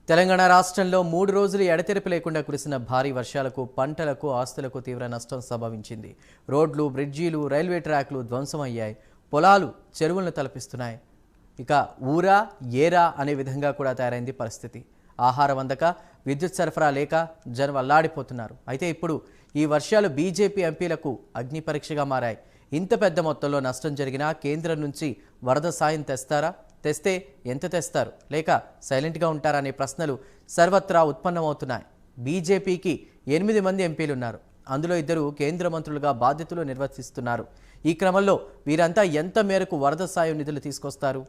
తెలంగాణ రాష్ట్రంలో 3 రోజులు ఎడతెరిపి లేకుండా కురిసిన భారీ వర్షాలకు పంటలకు ఆస్తులకు తీవ్ర నష్టం సంభవించింది. రోడ్లు, బ్రిడ్జీలు, రైల్వే ట్రాక్లు ధ్వంసమయ్యాయి. పొలాలు, చెరువులను తలపిస్తున్నాయి. ఇక ఊరా ఏరా అనే విధంగా కూడా తయారైంది పరిస్థితి. ఆహారం అందక, విద్యుత్ సరఫరా లేక జనం అల్లాడిపోతున్నారు. అయితే ఇప్పుడు ఈ వర్షాలు బీజేపీ ఎంపీలకు అగ్ని పరీక్షగా మారాయి. ఇంత పెద్ద మొత్తంలో నష్టం జరిగినా కేంద్రం నుంచి వరద సాయం తెస్తారా? తెస్తే ఎంత తెస్తారు? లేక సైలెంట్గా ఉంటారా అనే ప్రశ్నలు సర్వత్రా ఉత్పన్నమవుతున్నాయి. బీజేపీకి 8 మంది ఎంపీలున్నారు. అందులో 2 కేంద్ర మంత్రులుగా బాధ్యతలు నిర్వర్తిస్తున్నారు. ఈ క్రమంలో వీరంతా ఎంత మేరకు వరద సాయం నిధులు తీసుకొస్తారు,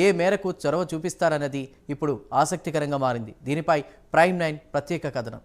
ఏ మేరకు చొరవ చూపిస్తారన్నది ఇప్పుడు ఆసక్తికరంగా మారింది. దీనిపై ప్రైమ్ 9 ప్రత్యేక కథనం.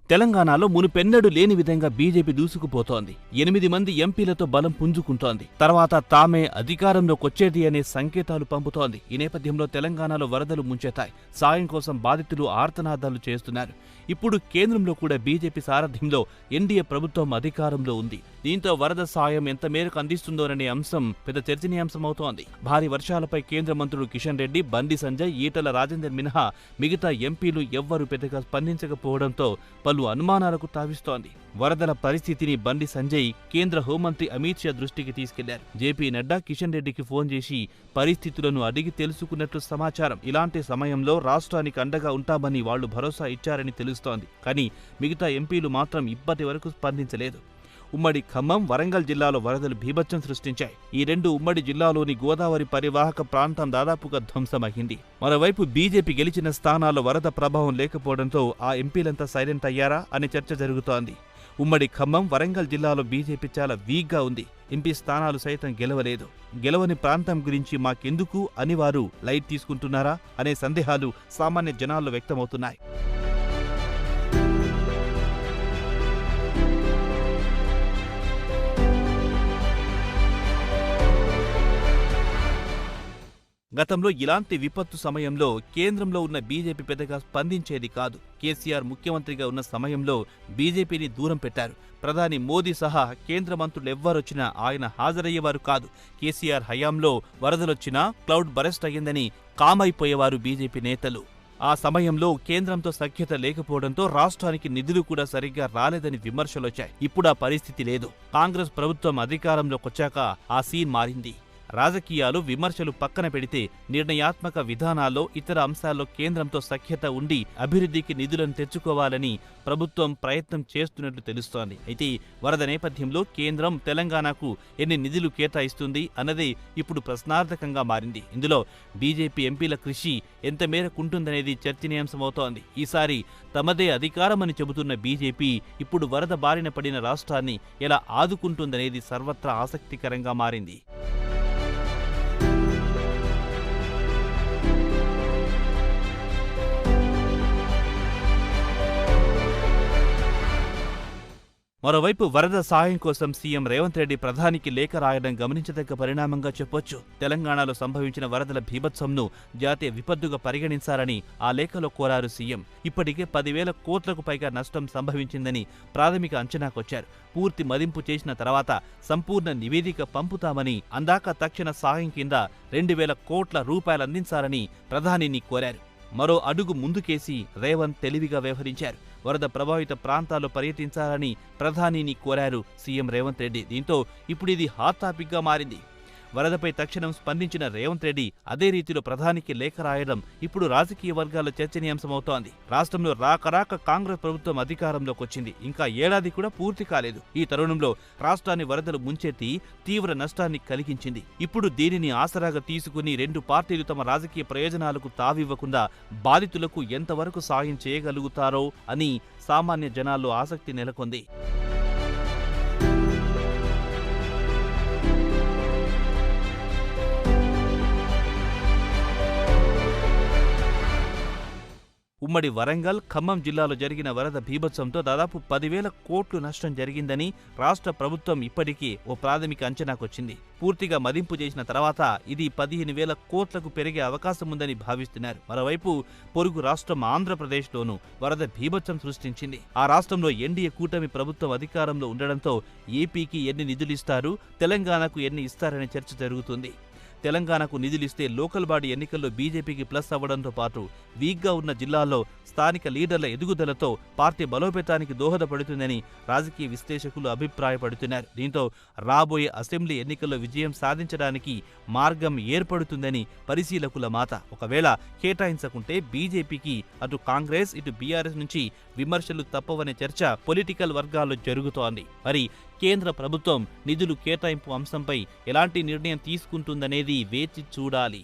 తెలంగాణలో మునుపెన్నడూ లేని విధంగా బీజేపీ దూసుకుపోతోంది. 8 మంది ఎంపీలతో బలం పుంజుకుంటోంది. తర్వాత తామే అధికారంలోకొచ్చేది అనే సంకేతాలు పంపుతోంది. ఈ నేపథ్యంలో తెలంగాణలో వరదలు ముంచెత్తాయి. సాయం కోసం బాధితులు ఆర్తనాదాలు చేస్తున్నారు. ఇప్పుడు కేంద్రంలో కూడా బీజేపీ సారథ్యంలో ఎన్డీఏ ప్రభుత్వం అధికారంలో ఉంది. దీంతో వరద సాయం ఎంత మేరకు అందిస్తుందోననే అంశం పెద్ద చర్చనీయాంశమవుతోంది. భారీ వర్షాలపై కేంద్ర మంత్రులు కిషన్ రెడ్డి, బండి సంజయ్, ఈటల రాజేందర్ మినహా మిగతా ఎంపీలు ఎవ్వరూ పెద్దగా స్పందించకపోవడంతో పలు అనుమానాలకు తావిస్తోంది. వరదల పరిస్థితిని బండి సంజయ్ కేంద్ర హోంమంత్రి అమిత్ షా దృష్టికి తీసుకెళ్లారు. జేపీ నడ్డా కిషన్ రెడ్డికి ఫోన్ చేసి పరిస్థితులను అడిగి తెలుసుకున్నట్లు సమాచారం. ఇలాంటి సమయంలో రాష్ట్రానికి అండగా ఉంటామని వాళ్లు భరోసా ఇచ్చారని తెలుస్తోంది. కానీ మిగతా ఎంపీలు మాత్రం ఇప్పటి వరకు స్పందించలేదు. ఉమ్మడి ఖమ్మం, వరంగల్ జిల్లాలో వరదలు బీభత్సం సృష్టించాయి. ఈ 2 ఉమ్మడి జిల్లాలోని గోదావరి పరివాహక ప్రాంతం దాదాపుగా ధ్వంసమైంది. మరోవైపు బీజేపీ గెలిచిన స్థానాల్లో వరద ప్రభావం లేకపోవడంతో ఆ ఎంపీలంతా సైలెంట్ అయ్యారా అనే చర్చ జరుగుతోంది. ఉమ్మడి ఖమ్మం, వరంగల్ జిల్లాలో బీజేపీ చాలా వీక్గా ఉంది. ఎంపీ స్థానాలు సైతం గెలవలేదు. గెలవని ప్రాంతం గురించి మాకెందుకు అని వారు లైట్ తీసుకుంటున్నారా అనే సందేహాలు సామాన్య జనాల్లో వ్యక్తమవుతున్నాయి. గతంలో ఇలాంటి విపత్తు సమయంలో కేంద్రంలో ఉన్న బీజేపీ పెద్దగా స్పందించేది కాదు. కేసీఆర్ ముఖ్యమంత్రిగా ఉన్న సమయంలో బీజేపీని దూరం పెట్టారు. ప్రధాని మోదీ సహా కేంద్ర మంత్రులెవ్వరొచ్చినా ఆయన హాజరయ్యేవారు కాదు. కేసీఆర్ హయాంలో వరదలొచ్చినా క్లౌడ్ బరెస్ట్ అయ్యిందని కామైపోయేవారు బీజేపీ నేతలు. ఆ సమయంలో కేంద్రంతో సఖ్యత లేకపోవడంతో రాష్ట్రానికి నిధులు కూడా సరిగ్గా రాలేదని విమర్శలొచ్చాయి. ఇప్పుడు ఆ పరిస్థితి లేదు. కాంగ్రెస్ ప్రభుత్వం అధికారంలోకొచ్చాక ఆ సీన్ మారింది. రాజకీయాలు, విమర్శలు పక్కన పెడితే నిర్ణయాత్మక విధానాల్లో, ఇతర అంశాల్లో కేంద్రంతో సఖ్యత ఉండి అభివృద్ధికి నిధులను తెచ్చుకోవాలని ప్రభుత్వం ప్రయత్నం చేస్తున్నట్లు తెలుస్తోంది. అయితే వరద నేపథ్యంలో కేంద్రం తెలంగాణకు ఎన్ని నిధులు కేటాయిస్తుంది అన్నదే ఇప్పుడు ప్రశ్నార్థకంగా మారింది. ఇందులో బీజేపీ ఎంపీల కృషి ఎంత మేరకుంటుందనేది చర్చనీయాంశమవుతోంది. ఈసారి తమదే అధికారమని చెబుతున్న బీజేపీ ఇప్పుడు వరద బారిన పడిన రాష్ట్రాన్ని ఎలా ఆదుకుంటుందనేది సర్వత్రా ఆసక్తికరంగా మారింది. మరోవైపు వరద సాయం కోసం సీఎం రేవంత్ రెడ్డి ప్రధానికి లేఖ రాయడం గమనించదగ్గ పరిణామంగా చెప్పొచ్చు. తెలంగాణలో సంభవించిన వరదల బీభత్సంను జాతీయ విపత్తుగా పరిగణించాలని ఆ లేఖలో కోరారు సీఎం. ఇప్పటికే 10,000 కోట్లకు పైగా నష్టం సంభవించిందని ప్రాథమిక అంచనాకొచ్చారు. పూర్తి మదింపు చేసిన తర్వాత సంపూర్ణ నివేదిక పంపుతామని, అందాక తక్షణ సాయం కింద 2,000 కోట్ల రూపాయలు అందించాలని ప్రధానిని కోరారు. మరో అడుగు ముందుకేసి రేవంత్ తెలివిగా వ్యవహరించారు. వరద ప్రభావిత ప్రాంతాల్లో పర్యటించాలని ప్రధానిని కోరారు సీఎం రేవంత్ రెడ్డి. దీంతో ఇప్పుడు ఇది హాట్ టాపిక్గా మారింది. వరదపై తక్షణం స్పందించిన రేవంత్ రెడ్డి అదే రీతిలో ప్రధానికి లేఖ రాయడం ఇప్పుడు రాజకీయ వర్గాల్లో చర్చనీయాంశమవుతోంది. రాష్ట్రంలో రాక కాంగ్రెస్ ప్రభుత్వం అధికారంలోకి వచ్చింది. ఇంకా ఏడాది కూడా పూర్తి కాలేదు. ఈ తరుణంలో రాష్ట్రాన్ని వరదలు ముంచెత్తి తీవ్ర నష్టాన్ని కలిగించింది. ఇప్పుడు దీనిని ఆసరాగా తీసుకుని 2 పార్టీలు తమ రాజకీయ ప్రయోజనాలకు తావివ్వకుండా బాధితులకు ఎంతవరకు సాయం చేయగలుగుతారో అని సామాన్య జనాల్లో ఆసక్తి నెలకొంది. ఉమ్మడి వరంగల్, ఖమ్మం జిల్లాలో జరిగిన వరద బీభత్సంతో దాదాపు 10,000 కోట్లు నష్టం జరిగిందని రాష్ట్ర ప్రభుత్వం ఇప్పటికీ ఓ ప్రాథమిక అంచనాకొచ్చింది. పూర్తిగా మదింపు చేసిన తర్వాత ఇది 15,000 కోట్లకు పెరిగే అవకాశం ఉందని భావిస్తున్నారు. మరోవైపు పొరుగు రాష్ట్రం ఆంధ్రప్రదేశ్లోనూ వరద బీభత్సం సృష్టించింది. ఆ రాష్ట్రంలో ఎన్డీఏ కూటమి ప్రభుత్వం అధికారంలో ఉండడంతో ఏపీకి ఎన్ని నిధులిస్తారు, తెలంగాణకు ఎన్ని ఇస్తారనే చర్చ జరుగుతుంది. తెలంగాణకు నిధులిస్తే లోకల్ బాడీ ఎన్నికల్లో బీజేపీకి ప్లస్ అవ్వడంతో పాటు వీక్గా ఉన్న జిల్లాల్లో స్థానిక లీడర్ల ఎదుగుదలతో పార్టీ బలోపేతానికి దోహదపడుతుందని రాజకీయ విశ్లేషకులు అభిప్రాయపడుతున్నారు. దీంతో రాబోయే అసెంబ్లీ ఎన్నికల్లో విజయం సాధించడానికి మార్గం ఏర్పడుతుందని పరిశీలకుల మాట. ఒకవేళ కేటాయించకుంటే బీజేపీకి అటు కాంగ్రెస్ ఇటు బీఆర్ఎస్ నుంచి విమర్శలు తప్పవనే చర్చ పొలిటికల్ వర్గాల్లో జరుగుతోంది. మరి కేంద్ర ప్రభుత్వం నిధులు కేటాయింపు అంశంపై ఎలాంటి నిర్ణయం తీసుకుంటుందనేది వేచి చూడాలి.